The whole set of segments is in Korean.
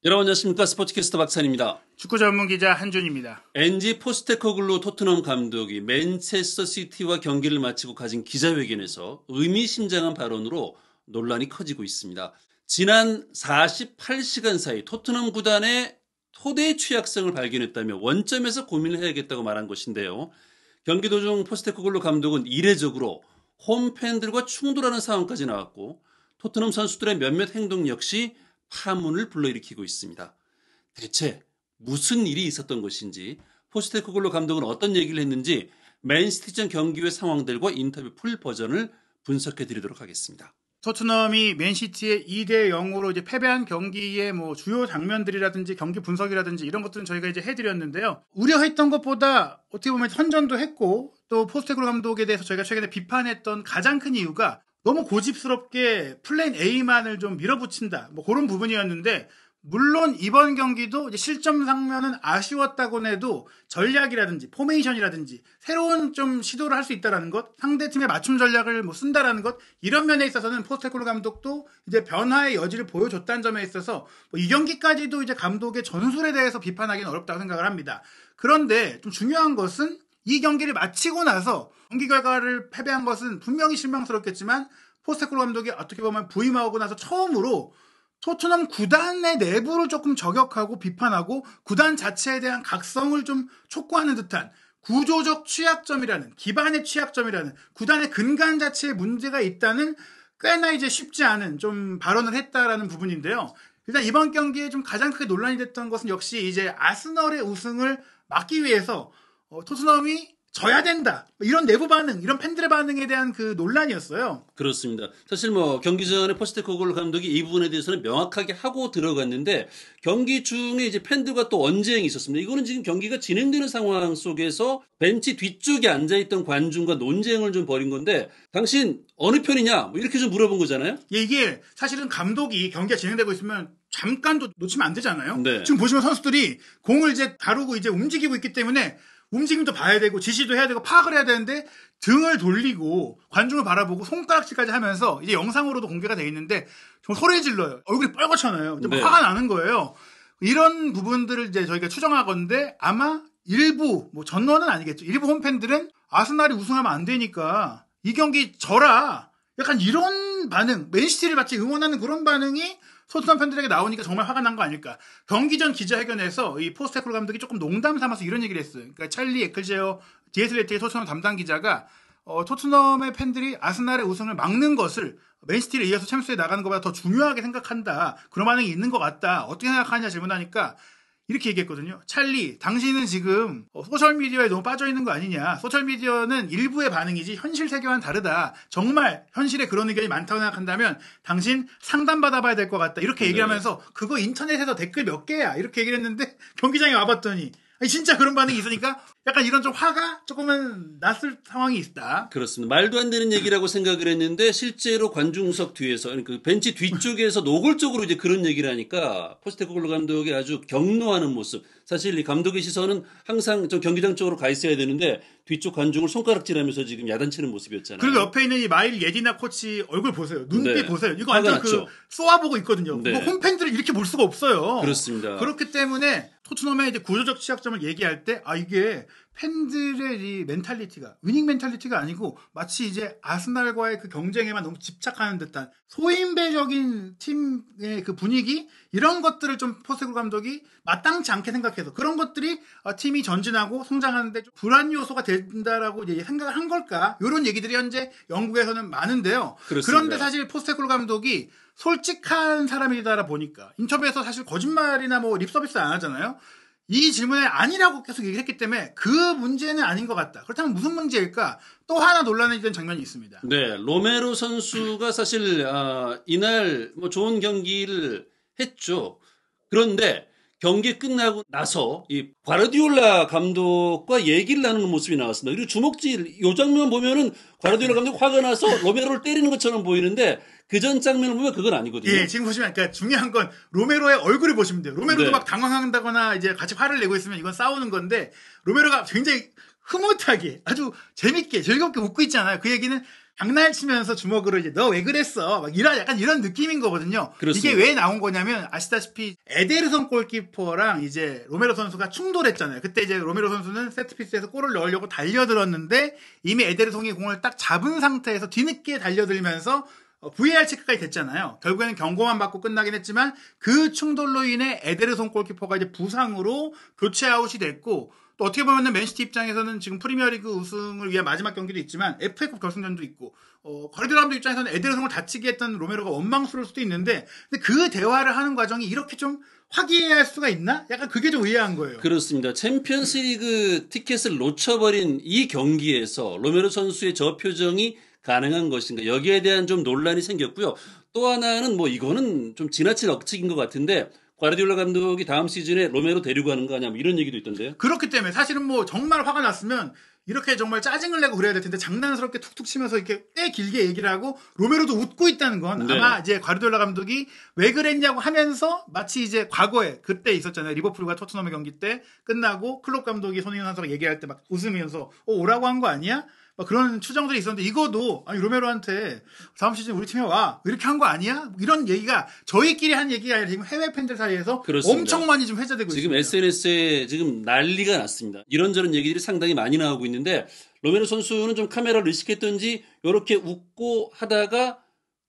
여러분 안녕하십니까. 스포츠캐스터 박찬입니다. 축구 전문 기자 한준입니다. NG 포스테코글루 토트넘 감독이 맨체스터 시티와 경기를 마치고 가진 기자회견에서 의미심장한 발언으로 논란이 커지고 있습니다. 지난 48시간 사이 토트넘 구단의 토대 취약성을 발견했다며 원점에서 고민을 해야겠다고 말한 것인데요. 경기 도중 포스테코글루 감독은 이례적으로 홈팬들과 충돌하는 상황까지 나왔고 토트넘 선수들의 몇몇 행동 역시 파문을 불러일으키고 있습니다. 대체 무슨 일이 있었던 것인지, 포스테코글루 감독은 어떤 얘기를 했는지 맨시티전 경기 후의 상황들과 인터뷰 풀 버전을 분석해 드리도록 하겠습니다. 토트넘이 맨시티에 2대0으로 이제 패배한 경기의 주요 장면들이라든지 경기 분석이라든지 이런 것들은 저희가 이제 해드렸는데요. 우려했던 것보다 어떻게 보면 선전도 했고, 또 포스테코글루 감독에 대해서 저희가 최근에 비판했던 가장 큰 이유가 너무 고집스럽게 플랜 A만을 좀 밀어붙인다, 그런 부분이었는데, 물론 이번 경기도 이제 실점 상면은 아쉬웠다고는 해도 전략이라든지 포메이션이라든지 새로운 좀 시도를 할 수 있다라는 것, 상대팀의 맞춤 전략을 쓴다라는 것, 이런 면에 있어서는 포스테코글루 감독도 이제 변화의 여지를 보여줬다는 점에 있어서 이 경기까지도 이제 감독의 전술에 대해서 비판하기는 어렵다고 생각을 합니다. 그런데 좀 중요한 것은 이 경기를 마치고 나서 경기 결과를 패배한 것은 분명히 실망스럽겠지만, 포스테코글루 감독이 어떻게 보면 부임하고 나서 처음으로 토트넘 구단의 내부를 조금 저격하고 비판하고 구단 자체에 대한 각성을 좀 촉구하는 듯한 구조적 취약점이라는, 기반의 취약점이라는, 구단의 근간 자체에 문제가 있다는 꽤나 이제 쉽지 않은 좀 발언을 했다라는 부분인데요. 일단 이번 경기에 좀 가장 크게 논란이 됐던 것은 역시 이제 아스널의 우승을 막기 위해서 토트넘이 져야 된다, 이런 내부 반응, 이런 팬들의 반응에 대한 그 논란이었어요. 그렇습니다. 사실 경기 전에 포스테코글루 감독이 이 부분에 대해서는 명확하게 하고 들어갔는데, 경기 중에 이제 팬들과 또 언쟁이 있었습니다. 이거는 지금 경기가 진행되는 상황 속에서 벤치 뒤쪽에 앉아있던 관중과 논쟁을 좀 벌인 건데, 당신 어느 편이냐, 이렇게 좀 물어본 거잖아요. 예, 이게 사실은 감독이 경기가 진행되고 있으면 잠깐도 놓치면 안 되잖아요. 네. 지금 보시면 선수들이 공을 이제 다루고 이제 움직이고 있기 때문에 움직임도 봐야 되고 지시도 해야 되고 파악을 해야 되는데, 등을 돌리고 관중을 바라보고 손가락질까지 하면서 이제 영상으로도 공개가 돼 있는데 정말 소리 질러요. 얼굴이 빨갛잖아요. 네. 화가 나는 거예요. 이런 부분들을 이제 저희가 추정하건데, 아마 일부, 전원은 아니겠죠, 일부 홈팬들은 아스날이 우승하면 안 되니까 이 경기 져라, 약간 이런 반응, 맨시티를 마치 응원하는 그런 반응이 토트넘 팬들에게 나오니까 정말 화가 난 거 아닐까. 경기 전 기자회견에서 이 포스테코글루 감독이 조금 농담 삼아서 이런 얘기를 했어요. 그러니까 찰리 에클제어 디애슬레틱의 토트넘 담당 기자가 토트넘의 팬들이 아스날의 우승을 막는 것을 맨시티를 이어서 챔스에 나가는 것보다 더 중요하게 생각한다, 그런 반응이 있는 것 같다, 어떻게 생각하냐 질문하니까 이렇게 얘기했거든요. 찰리, 당신은 지금 소셜미디어에 너무 빠져있는 거 아니냐. 소셜미디어는 일부의 반응이지 현실 세계와는 다르다. 정말 현실에 그런 의견이 많다고 생각한다면 당신 상담받아봐야 될 것 같다, 이렇게 얘기를 하면서 그거 인터넷에서 댓글 몇 개야, 이렇게 얘기를 했는데, 경기장에 와봤더니 진짜 그런 반응이 있으니까 약간 이런 좀 화가 조금은 났을 상황이 있다. 그렇습니다. 말도 안 되는 얘기라고 생각을 했는데, 실제로 관중석 뒤에서, 그러니까 벤치 뒤쪽에서 노골적으로 이제 그런 얘기를 하니까 포스테코글루 감독이 아주 격노하는 모습. 사실 이 감독의 시선은 항상 좀 경기장 쪽으로 가 있어야 되는데 뒤쪽 관중을 손가락질하면서 지금 야단치는 모습이었잖아요. 그리고 옆에 있는 이 마일 예디나 코치 얼굴 보세요. 눈빛 네. 보세요. 이거 완전 쏘아보고 있거든요. 네. 홈팬들을 이렇게 볼 수가 없어요. 그렇습니다. 그렇기 때문에 토트넘의 이제 구조적 취약점을 얘기할 때, 이게 팬들의 이 멘탈리티가 위닝 멘탈리티가 아니고 마치 이제 아스날과의 그 경쟁에만 너무 집착하는 듯한 소인배적인 팀의 그 분위기, 이런 것들을 좀 포스테코글루 감독이 마땅치 않게 생각해서 그런 것들이 팀이 전진하고 성장하는데 좀 불안 요소가 된다라고 이제 생각을 한 걸까, 이런 얘기들이 현재 영국에서는 많은데요. 그렇습니다. 그런데 사실 포스테코글루 감독이 솔직한 사람이다 보니까 인터뷰에서 사실 거짓말이나 립서비스 안 하잖아요. 이 질문에 아니라고 계속 얘기를 했기 때문에 그 문제는 아닌 것 같다. 그렇다면 무슨 문제일까? 또 하나 논란이 된 장면이 있습니다. 네, 로메로 선수가 사실 이날 좋은 경기를 했죠. 그런데 경기 끝나고 나서 이 과르디올라 감독과 얘기를 나누는 모습이 나왔습니다. 그리고 주먹질, 이 장면 보면은 과르디올라 감독 화가 나서 로메로를 때리는 것처럼 보이는데, 그 전 장면을 보면 그건 아니거든요. 예, 지금 보시면, 그러니까 중요한 건 로메로의 얼굴을 보시면 돼요. 로메로도 네. 막 당황한다거나 이제 같이 화를 내고 있으면 이건 싸우는 건데, 로메로가 굉장히 흐뭇하게 아주 재밌게 즐겁게 웃고 있잖아요. 그 얘기는 장난치면서 주먹으로 이제 너 왜 그랬어? 막 이런 약간 이런 느낌인 거거든요. 그렇습니다. 이게 왜 나온 거냐면 아시다시피 에데르손 골키퍼랑 이제 로메로 선수가 충돌했잖아요. 그때 이제 로메로 선수는 세트피스에서 골을 넣으려고 달려들었는데 이미 에데르손이 공을 딱 잡은 상태에서 뒤늦게 달려들면서 VAR 체크까지 됐잖아요. 결국에는 경고만 받고 끝나긴 했지만 그 충돌로 인해 에데르손 골키퍼가 이제 부상으로 교체 아웃이 됐고 또 어떻게 보면은 맨시티 입장에서는 지금 프리미어리그 우승을 위한 마지막 경기도 있지만 FA컵 결승전도 있고 과르디올라 감독 입장에서는 에데르송을 다치게 했던 로메로가 원망스러울 수도 있는데 근데 그 대화를 하는 과정이 이렇게 좀 화기애애할 수가 있나? 약간 그게 좀 의아한 거예요. 그렇습니다. 챔피언스리그 티켓을 놓쳐버린 이 경기에서 로메로 선수의 저 표정이 가능한 것인가? 여기에 대한 좀 논란이 생겼고요. 또 하나는 뭐 이거는 좀 지나친 억측인 것 같은데 과르디올라 감독이 다음 시즌에 로메로 데리고 가는 거 아니야? 뭐 이런 얘기도 있던데요. 그렇기 때문에 사실은 뭐 정말 화가 났으면 이렇게 정말 짜증을 내고 그래야 될 텐데 장난스럽게 툭툭 치면서 이렇게 꽤 길게 얘기를 하고 로메로도 웃고 있다는 건 네. 아마 이제 과르디올라 감독이 왜 그랬냐고 하면서 마치 이제 과거에 그때 있었잖아요. 리버풀과 토트넘의 경기 때 끝나고 클롭 감독이 손흥민 선수가 얘기할 때 막 웃으면서 오라고 한 거 아니야? 막 그런 추정들이 있었는데 이거도 아니 로메로한테 다음 시즌 우리 팀에 와 이렇게 한 거 아니야? 이런 얘기가 저희끼리 한 얘기가 아니라 지금 해외 팬들 사이에서 그렇습니다. 엄청 많이 좀 회자되고 지금 있습니다. SNS에 지금 난리가 났습니다. 이런저런 얘기들이 상당히 많이 나오고 있는데 로메로 선수는 좀 카메라를 의식했던지 이렇게 웃고 하다가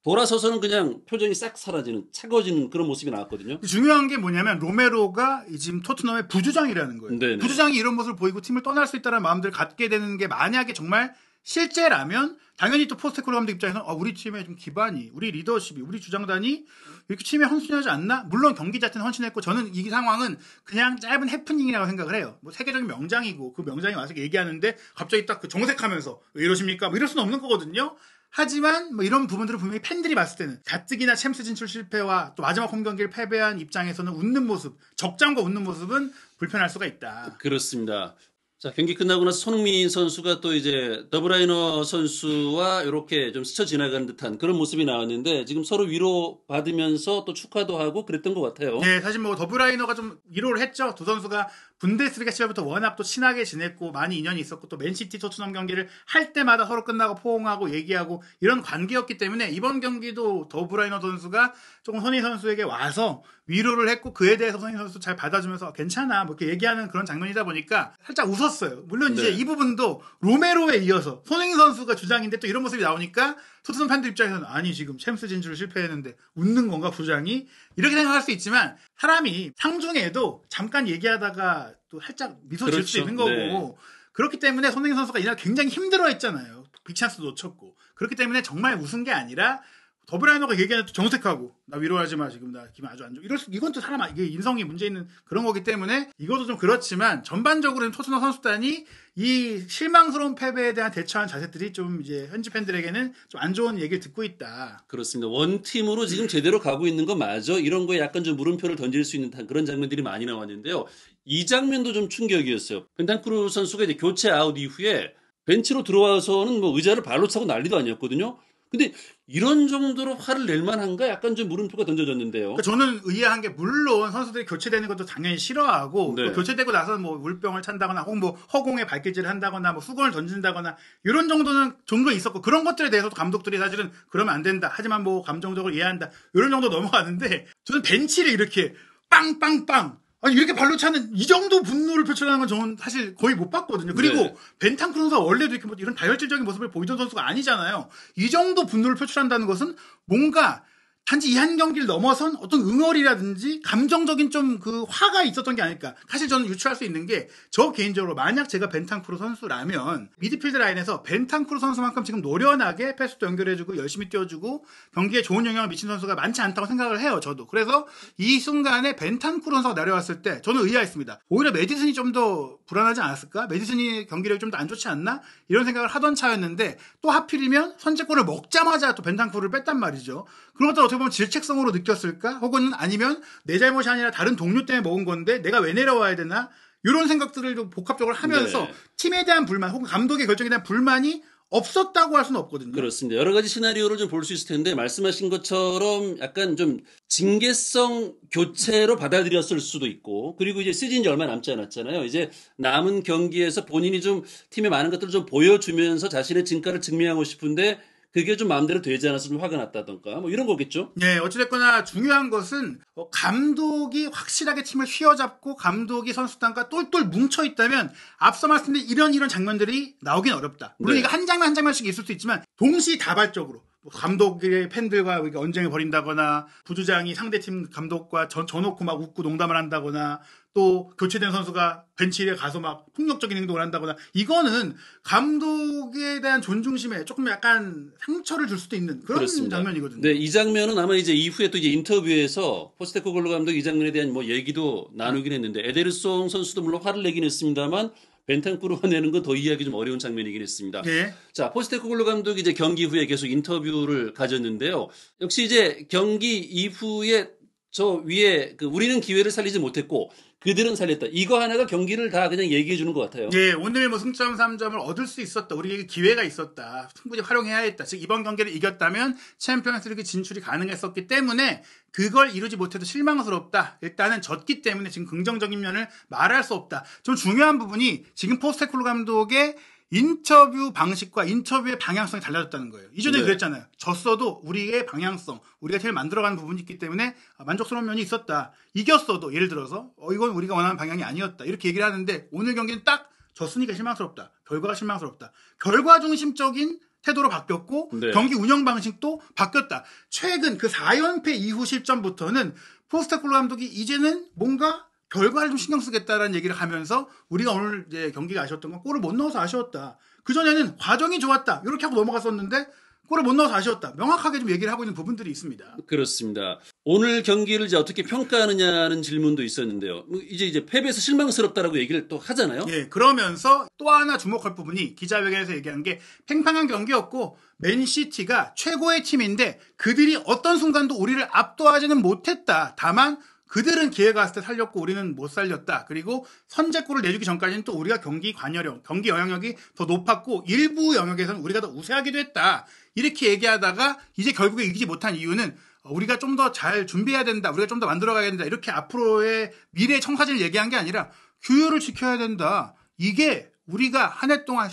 돌아서서는 그냥 표정이 싹 사라지는 차가워지는 그런 모습이 나왔거든요. 중요한 게 뭐냐면 로메로가 지금 토트넘의 부주장이라는 거예요. 네네. 부주장이 이런 모습을 보이고 팀을 떠날 수 있다는 마음들을 갖게 되는 게 만약에 정말 실제라면 당연히 또 포스테코로 감독 입장에서는 우리 팀의 좀 기반이 우리 리더십이 우리 주장단이 이렇게 팀에 헌신하지 않나? 물론 경기 자체는 헌신했고 저는 이 상황은 그냥 짧은 해프닝이라고 생각을 해요. 뭐 세계적인 명장이고 그 명장이 와서 얘기하는데 갑자기 딱 그 정색하면서 왜 이러십니까? 뭐 이럴 수는 없는 거거든요. 하지만 뭐 이런 부분들을 분명히 팬들이 봤을 때는 가뜩이나 챔스 진출 실패와 또 마지막 홈 경기를 패배한 입장에서는 웃는 모습, 적장과 웃는 모습은 불편할 수가 있다. 그렇습니다. 자, 경기 끝나고 나서 손흥민 선수가 또 이제 더브라이너 선수와 이렇게 좀 스쳐 지나가는 듯한 그런 모습이 나왔는데 지금 서로 위로 받으면서 또 축하도 하고 그랬던 것 같아요. 네, 사실 뭐 더브라이너가 좀 위로를 했죠. 두 선수가 분데스리가 시절부터 워낙 또 친하게 지냈고 많이 인연이 있었고 또 맨시티 토트넘 경기를 할 때마다 서로 끝나고 포옹하고 얘기하고 이런 관계였기 때문에 이번 경기도 더브라이너 선수가 조금 손흥민 선수에게 와서 위로를 했고 그에 대해서 손흥민 선수 잘 받아주면서 괜찮아 뭐 이렇게 얘기하는 그런 장면이다 보니까 살짝 웃었어요. 물론 이제 이 부분도 로메로에 이어서 손흥민 선수가 주장인데 또 이런 모습이 나오니까 토트넘 팬들 입장에서는 아니 지금 챔스 진출을 실패했는데 웃는 건가 부장이 이렇게 생각할 수 있지만 사람이 상중에도 잠깐 얘기하다가 또 살짝 미소 지을 수 있는 거고 네. 그렇기 때문에 손흥민 선수가 이날 굉장히 힘들어했잖아요. 빅찬스도 놓쳤고 그렇기 때문에 정말 웃은 게 아니라 더브라이너가 얘기하는 또 정색하고 나 위로하지 마 지금 나 기분 아주 안 좋아 이건 또 사람 이게 인성이 문제 있는 그런 거기 때문에 이것도 좀 그렇지만 전반적으로는 토트넘 선수단이 이 실망스러운 패배에 대한 대처한 자세들이 좀 이제 현지 팬들에게는 좀 안 좋은 얘기를 듣고 있다. 그렇습니다. 원팀으로 지금 제대로 가고 있는 거 맞아? 이런 거에 약간 좀 물음표를 던질 수 있는 그런 장면들이 많이 나왔는데요. 이 장면도 좀 충격이었어요. 벤탄쿠르 선수가 이제 교체 아웃 이후에 벤치로 들어와서는 뭐 의자를 발로 차고 난리도 아니었거든요. 근데 이런 정도로 화를 낼 만한가? 약간 좀 물음표가 던져졌는데요. 그러니까 저는 의아한 게 물론 선수들이 교체되는 것도 당연히 싫어하고 네. 또 교체되고 나서 뭐 물병을 찬다거나 혹은 뭐 허공에 발길질을 한다거나 뭐 수건을 던진다거나 이런 정도는 종종 있었고 그런 것들에 대해서도 감독들이 사실은 그러면 안 된다. 하지만 뭐 감정적으로 이해한다. 이런 정도 넘어가는데 저는 벤치를 이렇게 빵빵빵 아니 이렇게 발로 차는 이 정도 분노를 표출하는 건 저는 사실 거의 못 봤거든요. 그리고 네. 벤탄쿠르 선수가 원래도 이렇게 뭐 이런 다혈질적인 모습을 보이던 선수가 아니잖아요. 이 정도 분노를 표출한다는 것은 뭔가 단지 이 한 경기를 넘어선 어떤 응어리라든지 감정적인 좀 그 화가 있었던 게 아닐까. 사실 저는 유추할 수 있는 게 저 개인적으로 만약 제가 벤탄쿠르 선수라면 미드필드 라인에서 벤탄쿠르 선수만큼 지금 노련하게 패스도 연결해주고 열심히 뛰어주고 경기에 좋은 영향을 미친 선수가 많지 않다고 생각을 해요. 저도. 그래서 이 순간에 벤탄쿠르 선수가 내려왔을 때 저는 의아했습니다. 오히려 메디슨이 좀 더 불안하지 않았을까? 메디슨이 경기력이 좀 더 안 좋지 않나? 이런 생각을 하던 차였는데 또 하필이면 선제골을 먹자마자 또 벤탄쿠르를 뺐단 말이죠. 그런 것들 어떻게 보면 질책성으로 느꼈을까? 혹은 아니면 내 잘못이 아니라 다른 동료 때문에 먹은 건데 내가 왜 내려와야 되나? 이런 생각들을 좀 복합적으로 하면서 네. 팀에 대한 불만 혹은 감독의 결정에 대한 불만이 없었다고 할 수는 없거든요. 그렇습니다. 여러 가지 시나리오를 좀 볼 수 있을 텐데 말씀하신 것처럼 약간 좀 징계성 교체로 받아들였을 수도 있고 그리고 이제 시즌이 얼마 남지 않았잖아요. 이제 남은 경기에서 본인이 좀 팀에 많은 것들을 좀 보여주면서 자신의 진가를 증명하고 싶은데 그게 좀 마음대로 되지 않아서 좀 화가 났다던가 뭐 이런 거겠죠. 네, 어찌됐거나 중요한 것은 감독이 확실하게 팀을 휘어잡고 감독이 선수단과 똘똘 뭉쳐 있다면 앞서 말씀드린 이런 장면들이 나오긴 어렵다. 물론 네. 이거 한 장면 한 장면씩 있을 수 있지만 동시다발적으로 감독의 팬들과 언쟁을 벌인다거나 부주장이 상대팀 감독과 져놓고 막 웃고 농담을 한다거나 또 교체된 선수가 벤치에 가서 막 폭력적인 행동을 한다거나 이거는 감독에 대한 존중심에 조금 약간 상처를 줄 수도 있는 그런 그렇습니다. 장면이거든요. 네, 이 장면은 아마 이제 이후에 또 이제 인터뷰에서 포스테코글루 감독 이 장면에 대한 뭐 얘기도 나누긴 했는데 에데르송 선수도 물론 화를 내긴 했습니다만 벤탄쿠르가 내는 건 더 이해하기 좀 어려운 장면이긴 했습니다. 네. 자, 포스테코글루 감독이 이제 경기 후에 계속 인터뷰를 가졌는데요. 역시 이제 경기 이후에 저 위에 우리는 기회를 살리지 못했고 그들은 살렸다. 이거 하나가 경기를 다 그냥 얘기해 주는 것 같아요. 예, 오늘 뭐 승점 3점을 얻을 수 있었다. 우리에게 기회가 있었다. 충분히 활용해야 했다. 즉 이번 경기를 이겼다면 챔피언스리그 진출이 가능했었기 때문에 그걸 이루지 못해도 실망스럽다. 일단은 졌기 때문에 지금 긍정적인 면을 말할 수 없다. 좀 중요한 부분이 지금 포스테코글루 감독의 인터뷰 방식과 인터뷰의 방향성이 달라졌다는 거예요. 이전에 네. 그랬잖아요. 졌어도 우리의 방향성, 우리가 팀을 만들어가는 부분이 있기 때문에 만족스러운 면이 있었다. 이겼어도 예를 들어서 이건 우리가 원하는 방향이 아니었다. 이렇게 얘기를 하는데 오늘 경기는 딱 졌으니까 실망스럽다. 결과가 실망스럽다. 결과 중심적인 태도로 바뀌었고 네. 경기 운영 방식도 바뀌었다. 최근 그 4연패 이후 실점부터는 포스테코글루 감독이 이제는 뭔가 결과를 좀 신경 쓰겠다라는 얘기를 하면서 우리가 오늘 이제 경기가 아쉬웠던 건 골을 못 넣어서 아쉬웠다. 그전에는 과정이 좋았다. 이렇게 하고 넘어갔었는데 골을 못 넣어서 아쉬웠다. 명확하게 좀 얘기를 하고 있는 부분들이 있습니다. 그렇습니다. 오늘 경기를 이제 어떻게 평가하느냐는 질문도 있었는데요. 이제 패배해서 실망스럽다라고 얘기를 또 하잖아요. 예, 그러면서 또 하나 주목할 부분이 기자회견에서 얘기한 게 팽팽한 경기였고 맨시티가 최고의 팀인데 그들이 어떤 순간도 우리를 압도하지는 못했다. 다만 그들은 기회가 왔을 때 살렸고 우리는 못 살렸다. 그리고 선제골을 내주기 전까지는 또 우리가 경기 관여력, 경기 영향력이 더 높았고 일부 영역에서는 우리가 더 우세하기도 했다. 이렇게 얘기하다가 이제 결국에 이기지 못한 이유는 우리가 좀 더 잘 준비해야 된다. 우리가 좀 더 만들어가야 된다. 이렇게 앞으로의 미래 청사진을 얘기한 게 아니라 규율을 지켜야 된다. 이게 우리가 한 해 동안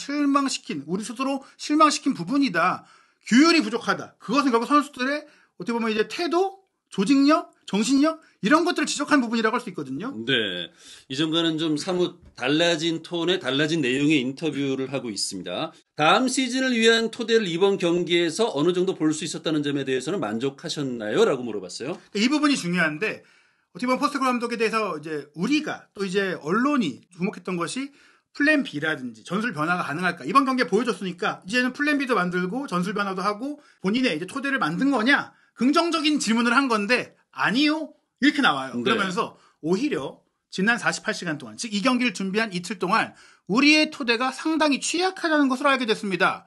우리 스스로 실망시킨 부분이다. 규율이 부족하다. 그것은 결국 선수들의 어떻게 보면 이제 태도, 조직력, 정신력 이런 것들을 지적한 부분이라고 할 수 있거든요. 네, 이전과는 좀 사뭇 달라진 톤의 달라진 내용의 인터뷰를 하고 있습니다. 다음 시즌을 위한 토대를 이번 경기에서 어느 정도 볼 수 있었다는 점에 대해서는 만족하셨나요? 라고 물어봤어요. 이 부분이 중요한데 어떻게 보면 포스테코글루 감독에 대해서 이제 우리가 또 이제 언론이 주목했던 것이 플랜 B라든지 전술 변화가 가능할까? 이번 경기에 보여줬으니까 이제는 플랜 B도 만들고 전술 변화도 하고 본인의 이제 토대를 만든 거냐? 긍정적인 질문을 한 건데 아니요. 이렇게 나와요. 네. 그러면서 오히려 지난 48시간 동안, 즉 이 경기를 준비한 이틀 동안 우리의 토대가 상당히 취약하다는 것을 알게 됐습니다.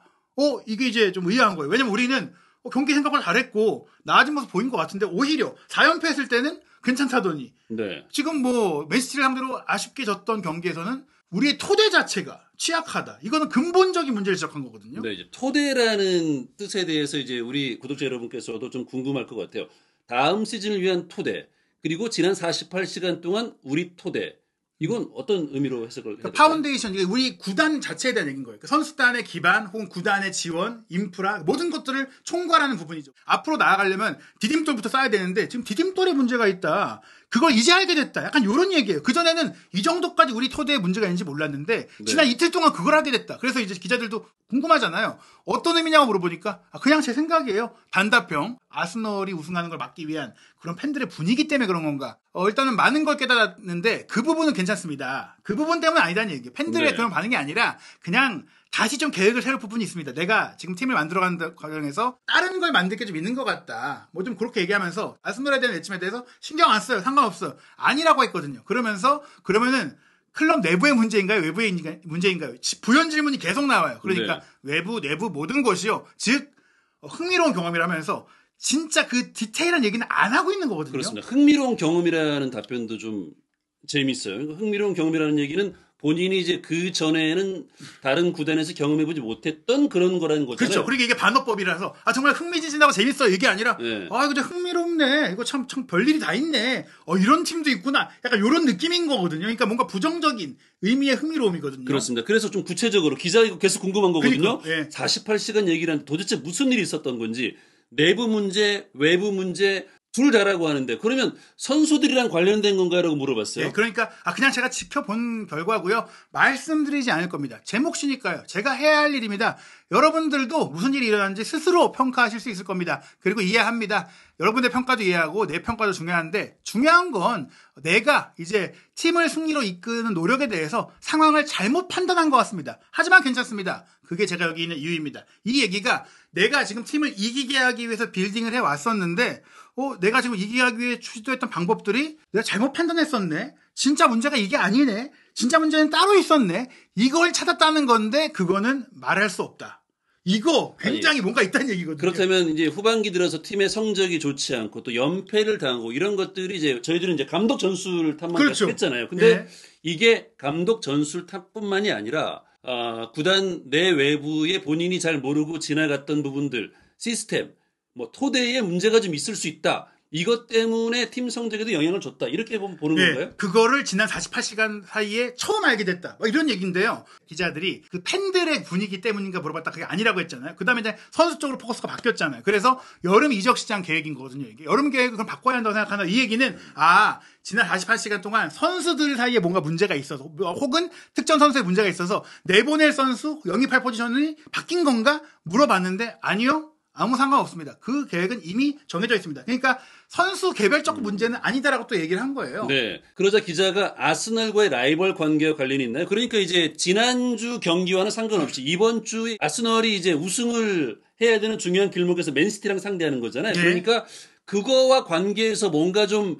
이게 이제 좀 의아한 거예요. 왜냐면 우리는 경기 생각보다 잘했고 나아진 모습 보인 것 같은데 오히려 4연패 했을 때는 괜찮다더니 네. 지금 뭐 맨시티를 상대로 아쉽게 졌던 경기에서는 우리의 토대 자체가 취약하다. 이거는 근본적인 문제를 지적한 거거든요. 네, 이제 토대라는 뜻에 대해서 이제 우리 구독자 여러분께서도 좀 궁금할 것 같아요. 다음 시즌을 위한 토대, 그리고 지난 48시간 동안 우리 토대. 이건 어떤 의미로 해석을 해야 될까요? 파운데이션, 이게 우리 구단 자체에 대한 얘기인 거예요. 선수단의 기반, 혹은 구단의 지원, 인프라, 모든 것들을 총괄하는 부분이죠. 앞으로 나아가려면 디딤돌부터 쌓아야 되는데 지금 디딤돌에 문제가 있다. 그걸 이제 알게 됐다. 약간 이런 얘기예요. 그전에는 이 정도까지 우리 토대에 문제가 있는지 몰랐는데 지난 이틀 동안 그걸 알게 됐다. 그래서 이제 기자들도 궁금하잖아요. 어떤 의미냐고 물어보니까 그냥 제 생각이에요. 단답형. 아스널이 우승하는 걸 막기 위한 그런 팬들의 분위기 때문에 그런 건가. 일단은 많은 걸 깨달았는데 그 부분은 괜찮습니다. 그 부분 때문은 아니다는 얘기예요. 팬들의 네. 그런 반응이 아니라 그냥 다시 좀 계획을 세울 부분이 있습니다. 내가 지금 팀을 만들어가는 과정에서 다른 걸 만들 게 좀 있는 것 같다. 뭐 좀 그렇게 얘기하면서 아스널에 대한 외침에 대해서 신경 안 써요. 상관없어요. 아니라고 했거든요. 그러면은 클럽 내부의 문제인가요? 외부의 문제인가요? 부연 질문이 계속 나와요. 그러니까 네. 외부, 내부 모든 것이요. 즉 흥미로운 경험이라면서 진짜 그 디테일한 얘기는 안 하고 있는 거거든요. 그렇습니다. 흥미로운 경험이라는 답변도 좀 재미있어요. 흥미로운 경험이라는 얘기는 본인이 이제 그 전에는 다른 구단에서 경험해보지 못했던 그런 거라는 거잖아요. 그렇죠. 그리고 이게 반어법이라서 정말 흥미진진하고 재밌어요. 이게 아니라 네. 이거 좀 흥미롭네. 이거 참 별일이 다 있네. 이런 팀도 있구나. 약간 이런 느낌인 거거든요. 그러니까 뭔가 부정적인 의미의 흥미로움이거든요. 그렇습니다. 그래서 좀 구체적으로 기자 이거 계속 궁금한 거거든요. 그러니까, 예. 48시간 얘기를 하는데 도대체 무슨 일이 있었던 건지 내부 문제, 외부 문제 둘 다라고 하는데 그러면 선수들이랑 관련된 건가라고 물어봤어요. 네, 그러니까 그냥 제가 지켜본 결과고요. 말씀드리지 않을 겁니다. 제 몫이니까요. 제가 해야 할 일입니다. 여러분들도 무슨 일이 일어났는지 스스로 평가하실 수 있을 겁니다. 그리고 이해합니다. 여러분의 평가도 이해하고 내 평가도 중요한데 중요한 건 내가 이제 팀을 승리로 이끄는 노력에 대해서 상황을 잘못 판단한 것 같습니다. 하지만 괜찮습니다. 그게 제가 여기 있는 이유입니다. 이 얘기가 내가 지금 팀을 이기게 하기 위해서 빌딩을 해왔었는데 내가 지금 이기게 하기 위해 시도했던 방법들이 내가 잘못 판단했었네. 진짜 문제가 이게 아니네. 진짜 문제는 따로 있었네. 이걸 찾았다는 건데 그거는 말할 수 없다. 이거 굉장히 뭔가 있다는 얘기거든요. 그렇다면 이제 후반기 들어서 팀의 성적이 좋지 않고 또 연패를 당하고 이런 것들이 이제 저희들은 이제 감독 전술 탓만 그렇죠. 했잖아요. 근데 네. 이게 감독 전술 탓뿐만이 아니라 구단 내 외부에 본인이 잘 모르고 지나갔던 부분들, 시스템, 토대에 문제가 좀 있을 수 있다. 이것 때문에 팀 성적에도 영향을 줬다. 이렇게 보는 건가요? 그거를 지난 48시간 사이에 처음 알게 됐다. 이런 얘기인데요. 기자들이 그 팬들의 분위기 때문인가 물어봤다. 그게 아니라고 했잖아요. 그 다음에 이제 선수 쪽으로 포커스가 바뀌었잖아요. 그래서 여름 이적 시장 계획인 거거든요. 이게 여름 계획을 그럼 바꿔야 한다고 생각하나 이 얘기는 지난 48시간 동안 선수들 사이에 뭔가 문제가 있어서 혹은 특정 선수의 문제가 있어서 내보낼 선수 영입할 포지션이 바뀐 건가 물어봤는데 아니요. 아무 상관없습니다. 그 계획은 이미 정해져 있습니다. 그러니까 선수 개별적 문제는 아니다라고 또 얘기를 한 거예요. 네. 그러자 기자가 아스널과의 라이벌 관계와 관련이 있나요? 그러니까 이제 지난주 경기와는 상관없이 이번 주에 아스널이 이제 우승을 해야 되는 중요한 길목에서 맨시티랑 상대하는 거잖아요. 네. 그러니까 그거와 관계에서 뭔가 좀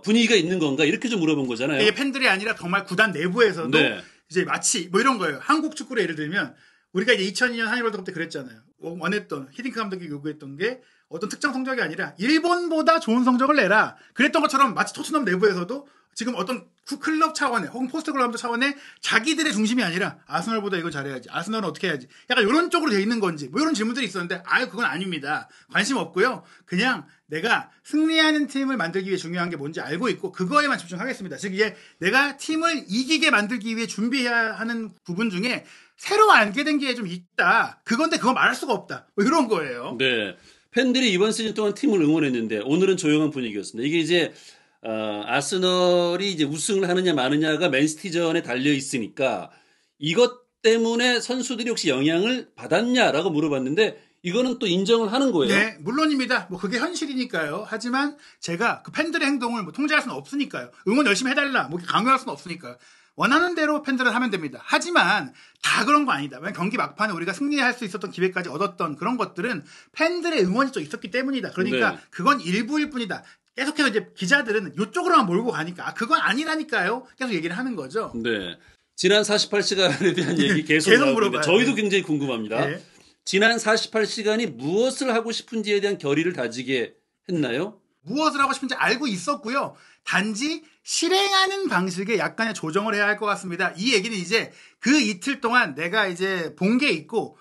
분위기가 있는 건가 이렇게 좀 물어본 거잖아요. 이게 팬들이 아니라 정말 구단 내부에서도 네. 이제 마치 이런 거예요. 한국 축구를 예를 들면 우리가 이제 2002년 한일 월드컵 때 그랬잖아요. 원했던 히딩크 감독이 요구했던 게 어떤 특정 성적이 아니라 일본보다 좋은 성적을 내라. 그랬던 것처럼 마치 토트넘 내부에서도 지금 어떤 클럽 차원의 혹은 포스트 클럽 차원의 자기들의 중심이 아니라 아스널보다 이거 잘해야지. 아스널은 어떻게 해야지. 약간 이런 쪽으로 돼 있는 건지 이런 질문들이 있었는데 그건 아닙니다. 관심 없고요. 그냥 내가 승리하는 팀을 만들기 위해 중요한 게 뭔지 알고 있고 그거에만 집중하겠습니다. 즉 이제 내가 팀을 이기게 만들기 위해 준비해야 하는 부분 중에 새로 알게 된 게 좀 있다. 그건데 그거 말할 수가 없다. 이런 거예요. 네. 팬들이 이번 시즌 동안 팀을 응원했는데 오늘은 조용한 분위기였습니다. 이게 이제 아스널이 이제 우승을 하느냐 마느냐가 맨시티전에 달려 있으니까 이것 때문에 선수들이 혹시 영향을 받았냐라고 물어봤는데 이거는 또 인정을 하는 거예요. 네, 물론입니다. 그게 현실이니까요. 하지만 제가 그 팬들의 행동을 통제할 수는 없으니까요. 응원 열심히 해달라, 강요할 수는 없으니까요. 원하는 대로 팬들은 하면 됩니다. 하지만 다 그런 거 아니다. 왜냐면 경기 막판에 우리가 승리할 수 있었던 기회까지 얻었던 그런 것들은 팬들의 응원이 또 있었기 때문이다. 그러니까 네. 그건 일부일 뿐이다. 계속해서 이제 기자들은 이쪽으로만 몰고 가니까 그건 아니라니까요. 계속 얘기를 하는 거죠. 네. 지난 48시간에 대한 얘기 계속 나오는데 물어봐요. 저희도 굉장히 궁금합니다. 네. 지난 48시간이 무엇을 하고 싶은지에 대한 결의를 다지게 했나요? 무엇을 하고 싶은지 알고 있었고요. 단지 실행하는 방식에 약간의 조정을 해야 할 것 같습니다. 이 얘기는 이제 그 이틀 동안 내가 이제 본 게 있고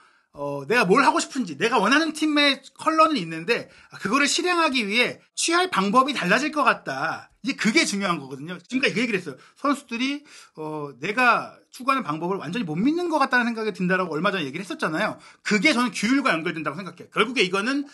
내가 뭘 하고 싶은지 내가 원하는 팀의 컬러는 있는데 그거를 실행하기 위해 취할 방법이 달라질 것 같다. 이제 그게 중요한 거거든요. 지금까지 그 얘기를 했어요. 선수들이 내가 추구하는 방법을 완전히 못 믿는 것 같다는 생각이 든다라고 얼마 전에 얘기를 했었잖아요. 그게 저는 규율과 연결된다고 생각해요. 결국에 이거는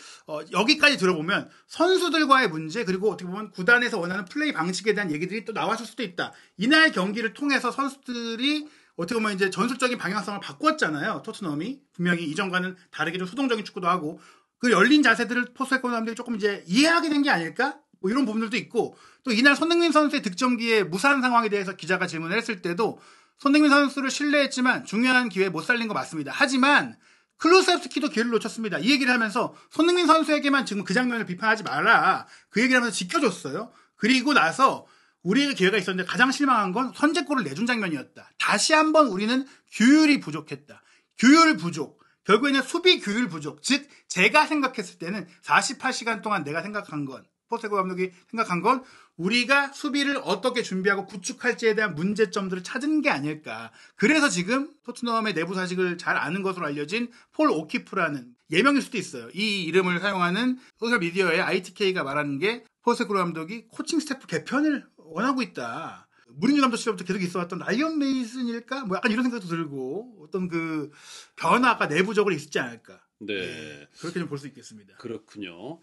여기까지 들어보면 선수들과의 문제 그리고 어떻게 보면 구단에서 원하는 플레이 방식에 대한 얘기들이 또 나왔을 수도 있다. 이날 경기를 통해서 선수들이 어떻게 보면 이제 전술적인 방향성을 바꿨잖아요. 토트넘이 분명히 이전과는 다르게 좀 수동적인 축구도 하고 그 열린 자세들을 포스트했던 사람들이 조금 이제 이해하게 된 게 아닐까? 이런 부분들도 있고 또 이날 손흥민 선수의 득점기에 무산 상황에 대해서 기자가 질문을 했을 때도 손흥민 선수를 신뢰했지만 중요한 기회에 못 살린 거 맞습니다. 하지만 클루세프스키도 기회를 놓쳤습니다. 이 얘기를 하면서 손흥민 선수에게만 지금 그 장면을 비판하지 마라. 그 얘기를 하면서 지켜줬어요. 그리고 나서 우리에게 기회가 있었는데 가장 실망한 건 선제골을 내준 장면이었다. 다시 한번 우리는 규율이 부족했다. 규율 부족. 결국에는 수비 규율 부족. 즉 제가 생각했을 때는 48시간 동안 내가 생각한 건 포스테코글루 감독이 생각한 건 우리가 수비를 어떻게 준비하고 구축할지에 대한 문제점들을 찾은 게 아닐까. 그래서 지금 토트넘의 내부 사직을 잘 아는 것으로 알려진 폴 오키프라는 예명일 수도 있어요. 이 이름을 사용하는 소셜미디어의 ITK가 말하는 게 포스테코글루 감독이 코칭 스태프 개편을 원하고 있다. 무리뉴 감독 시절부터 계속 있어왔던 라이언 메이슨일까? 뭐 약간 이런 생각도 들고 어떤 그 변화가 내부적으로 있지 않을까. 네. 그렇게 좀 볼 수 있겠습니다. 그렇군요.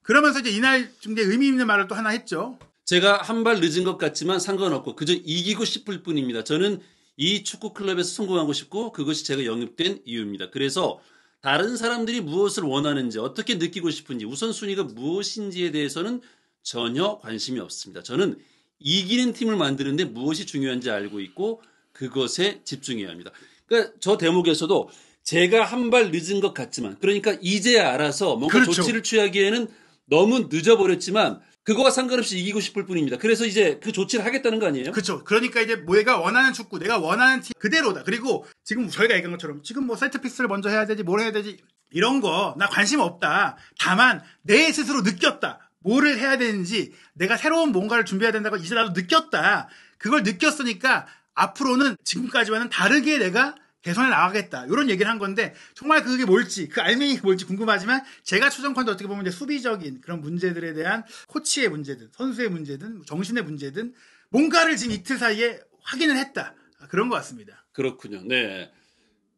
그러면서 이제 이날 중에 의미 있는 말을 또 하나 했죠. 제가 한 발 늦은 것 같지만 상관없고 그저 이기고 싶을 뿐입니다. 저는 이 축구 클럽에서 성공하고 싶고 그것이 제가 영입된 이유입니다. 그래서 다른 사람들이 무엇을 원하는지 어떻게 느끼고 싶은지 우선순위가 무엇인지에 대해서는 전혀 관심이 없습니다. 저는 이기는 팀을 만드는데 무엇이 중요한지 알고 있고 그것에 집중해야 합니다. 그러니까 저 대목에서도 제가 한 발 늦은 것 같지만 그러니까 이제 알아서 뭔가 그렇죠. 조치를 취하기에는 너무 늦어버렸지만 그거와 상관없이 이기고 싶을 뿐입니다. 그래서 이제 그 조치를 하겠다는 거 아니에요? 그렇죠. 그러니까 이제 내가 원하는 축구, 내가 원하는 팀 그대로다. 그리고 지금 저희가 얘기한 것처럼 지금 뭐 세트피스를 먼저 해야 되지, 뭘 해야 되지 이런 거 나 관심 없다. 다만 내 스스로 느꼈다. 뭐를 해야 되는지 내가 새로운 뭔가를 준비해야 된다고 이제 나도 느꼈다. 그걸 느꼈으니까 앞으로는 지금까지와는 다르게 내가 개선해 나가겠다. 이런 얘기를 한 건데 정말 그게 뭘지 그 알맹이가 뭘지 궁금하지만 제가 추정컨대 어떻게 보면 이제 수비적인 그런 문제들에 대한 코치의 문제든 선수의 문제든 정신의 문제든 뭔가를 지금 이틀 사이에 확인을 했다. 그런 것 같습니다. 그렇군요. 네.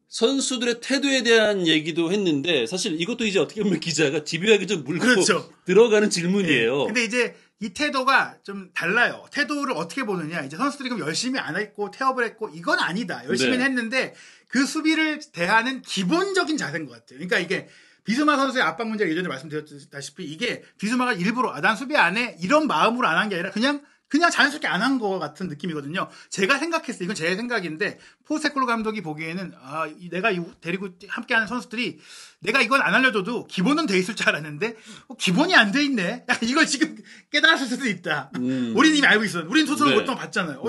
선수들의 태도에 대한 얘기도 했는데 사실 이것도 이제 어떻게 보면 기자가 집요하게 좀 물고 그렇죠. 들어가는 질문이에요. 네. 근데 이제 이 태도가 좀 달라요. 태도를 어떻게 보느냐. 이제 선수들이 그럼 열심히 안 했고 태업을 했고 이건 아니다. 열심히는 네. 했는데 그 수비를 대하는 기본적인 자세인 것 같아요. 그러니까 이게 비수마 선수의 압박 문제가 예전에 말씀드렸다시피 이게 비수마가 일부러 난 수비 안 해 이런 마음으로 안 한 게 아니라 그냥 자연스럽게 안 한 것 같은 느낌이거든요. 제가 생각했어요. 이건 제 생각인데 포스테코글루 감독이 보기에는 내가 데리고 함께하는 선수들이 내가 이건 안 알려줘도 기본은 돼 있을 줄 알았는데 기본이 안 돼 있네. 약간 이걸 지금 깨달았을 수도 있다. 우리는 이미 알고 있어요. 우리는 토트넘 보통 봤잖아요.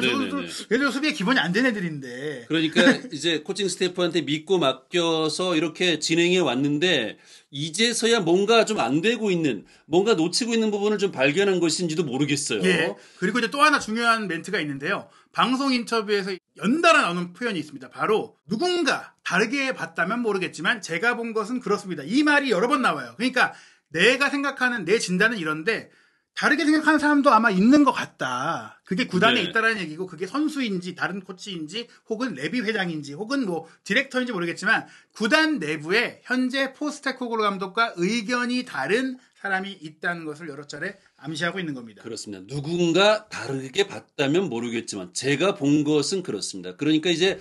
얘들 수비에 기본이 안 된 애들인데. 그러니까 이제 코칭 스태프한테 믿고 맡겨서 이렇게 진행해 왔는데 이제서야 뭔가 좀 안 되고 있는 뭔가 놓치고 있는 부분을 좀 발견한 것인지도 모르겠어요. 예. 그리고 이제 또 하나 중요한 멘트가 있는데요. 방송 인터뷰에서 연달아 나오는 표현이 있습니다. 바로 누군가 다르게 봤다면 모르겠지만 제가 본 것은 그렇습니다. 이 말이 여러 번 나와요. 그러니까 내가 생각하는 내 진단은 이런데 다르게 생각하는 사람도 아마 있는 것 같다. 그게 구단에 네. 있다라는 얘기고 그게 선수인지 다른 코치인지 혹은 레비 회장인지 혹은 뭐 디렉터인지 모르겠지만 구단 내부에 현재 포스테코글루 감독과 의견이 다른 사람이 있다는 것을 여러 차례 암시하고 있는 겁니다. 그렇습니다. 누군가 다르게 봤다면 모르겠지만 제가 본 것은 그렇습니다. 그러니까 이제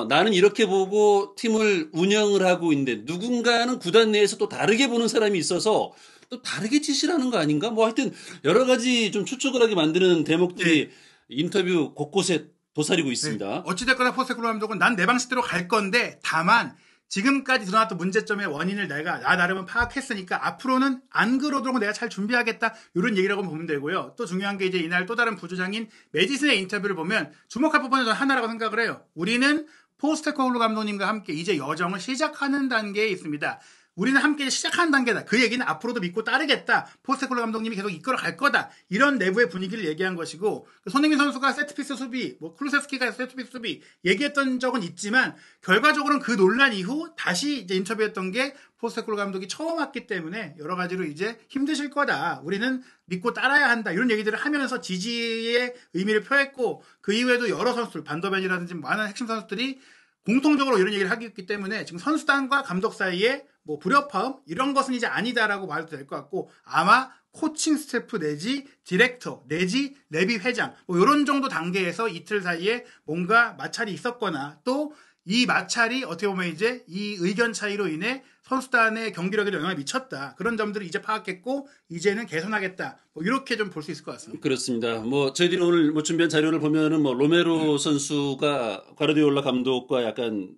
나는 이렇게 보고 팀을 운영을 하고 있는데 누군가는 구단 내에서 또 다르게 보는 사람이 있어서 또 다르게 지시를 하는 거 아닌가? 뭐 하여튼 여러 가지 좀 추측을 하게 만드는 대목들이 인터뷰 곳곳에 도사리고 있습니다. 네. 어찌됐거나 포스테코글루 감독은 난 내 방식대로 갈 건데 다만 지금까지 드러났던 문제점의 원인을 내가 나름은 파악했으니까 앞으로는 안 그러도록 내가 잘 준비하겠다 이런 얘기라고 보면 되고요. 또 중요한 게 이제 이날 또 다른 부주장인 매디슨의 인터뷰를 보면 주목할 부분은 저는 하나라고 생각을 해요. 우리는 포스테코글루 감독님과 함께 이제 여정을 시작하는 단계에 있습니다. 우리는 함께 시작하는 단계다. 그 얘기는 앞으로도 믿고 따르겠다. 포스테코글루 감독님이 계속 이끌어 갈 거다. 이런 내부의 분위기를 얘기한 것이고 손흥민 선수가 세트피스 수비, 클루세스키가 세트피스 수비 얘기했던 적은 있지만 결과적으로는 그 논란 이후 다시 이제 인터뷰했던 게 포스테코글루 감독이 처음 왔기 때문에 여러 가지로 이제 힘드실 거다. 우리는 믿고 따라야 한다. 이런 얘기들을 하면서 지지의 의미를 표했고 그 이후에도 여러 선수들, 반더벤이라든지 많은 핵심 선수들이 공통적으로 이런 얘기를 하기 때문에 지금 선수단과 감독 사이에 뭐 불협화음 이런 것은 이제 아니다라고 봐도 될 것 같고 아마 코칭 스태프 내지 디렉터 내지 레비 회장 뭐 이런 정도 단계에서 이틀 사이에 뭔가 마찰이 있었거나 또 이 마찰이 어떻게 보면 이제 이 의견 차이로 인해 선수단의 경기력에도 영향을 미쳤다. 그런 점들을 이제 파악했고 이제는 개선하겠다. 뭐 이렇게 좀 볼 수 있을 것 같습니다. 그렇습니다. 뭐 저희들이 오늘 뭐 준비한 자료를 보면은 뭐 로메로 선수가 과르디올라 감독과 약간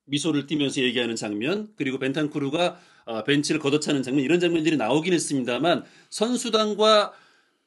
미소를 띠면서 얘기하는 장면, 그리고 벤탄쿠르가 벤치를 걷어차는 장면, 이런 장면들이 나오긴 했습니다만 선수단과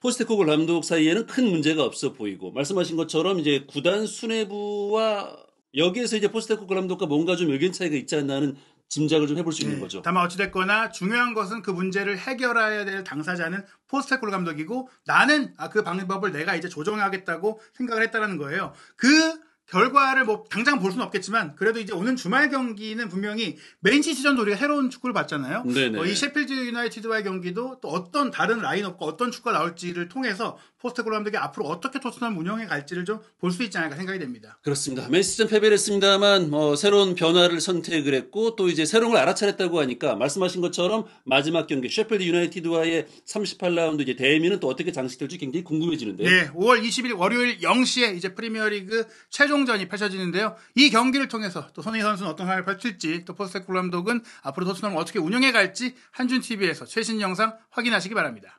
포스테코글루 감독 사이에는 큰 문제가 없어 보이고 말씀하신 것처럼 이제 구단 수뇌부와 여기에서 이제 포스테코글루 감독과 뭔가 좀 의견 차이가 있지 않나 하는 짐작을 좀 해볼 수 있는 거죠. 다만 어찌됐거나 중요한 것은 그 문제를 해결해야 될 당사자는 포스테코글루 감독이고 나는 그 방법을 내가 이제 조정하겠다고 생각을 했다는 거예요. 그 결과를 뭐 당장 볼 수는 없겠지만 그래도 이제 오는 주말 경기는 분명히 맨시티전도 우리가 새로운 축구를 봤잖아요. 이 셰필드 유나이티드와의 경기도 또 어떤 다른 라인업과 어떤 축구가 나올지를 통해서 포스테코글루 감독이 앞으로 어떻게 토트넘 운영해 갈지를 좀 볼 수 있지 않을까 생각이 됩니다. 그렇습니다. 맨시티전 패배를 했습니다만 새로운 변화를 선택을 했고 또 이제 새로운 걸 알아차렸다고 하니까 말씀하신 것처럼 마지막 경기 셰필드 유나이티드와의 38라운드 이제 대미는 또 어떻게 장식될지 굉장히 궁금해지는데요. 네, 5월 20일 월요일 0시에 이제 프리미어리그 최종전이 펼쳐지는데요. 이 경기를 통해서 또 손흥민 선수는 어떤 활약을 펼칠지 또 포스테코글루 감독은 앞으로 토트넘을 어떻게 운영해 갈지 한준 TV에서 최신 영상 확인하시기 바랍니다.